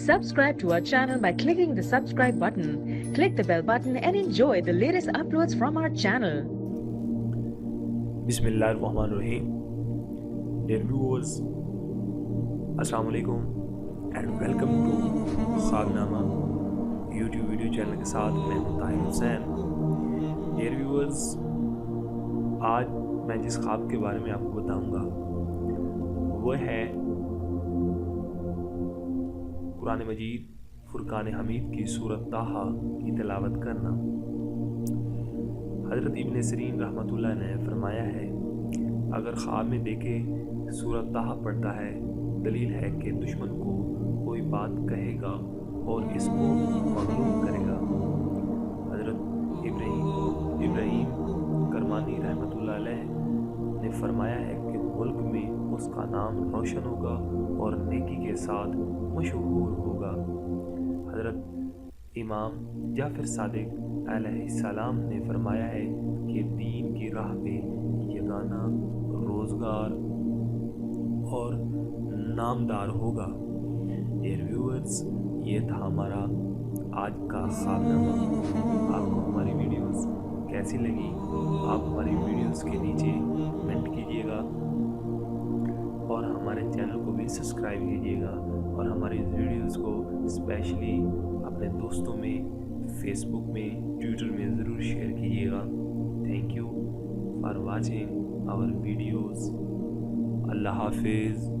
Subscribe to our channel by clicking the subscribe button. Click the bell button and enjoy the latest uploads from our channel. Bismillahirrahmanirrahim. Dear viewers, Assalamu alaikum and welcome to Khwabnama YouTube video channel کے ساتھ میں ہوں طاہر حسین. Dear viewers, آج میں جس خواب کے بارے میں آپ کو بتاؤں گا وہ ہے قرآن مجید فرقان حمید کی سورۃ طٰہٰ کی تلاوت کرنا. حضرت ابن سیرین رحمۃ اللہ نے فرمایا ہے اگر خواب میں دیکھے سورۃ طٰہٰ پڑھتا ہے دلیل ہے کہ دشمن کو کوئی بات کہے گا اور اس کو مغلوب کرے گا. حضرت ابراہیم کرمانی رحمۃ اللہ علیہ نے فرمایا ہے کہ ملک میں اس کا نام روشن ہوگا اور نیکی کے ساتھ مشہور ہوگا. حضرت امام جعفر صادق علیہ السلام نے فرمایا ہے کہ دین کی راہ پہ یگانہ روزگار اور نامدار ہوگا. ڈیئر ویورز، یہ تھا ہمارا آج کا خوابنامہ. آپ کو ہماری ویڈیوز کیسی لگی آپ ہماری ویڈیوز کے نیچے کمنٹ کیجیے گا اور ہمارے چینل کو بھی سبسکرائب کیجیے گا اور ہماری ویڈیوز کو اسپیشلی اپنے دوستوں میں فیس بک میں ٹویٹر میں ضرور شیئر کیجیے گا. Thank you for watching our videos. Allah حافظ.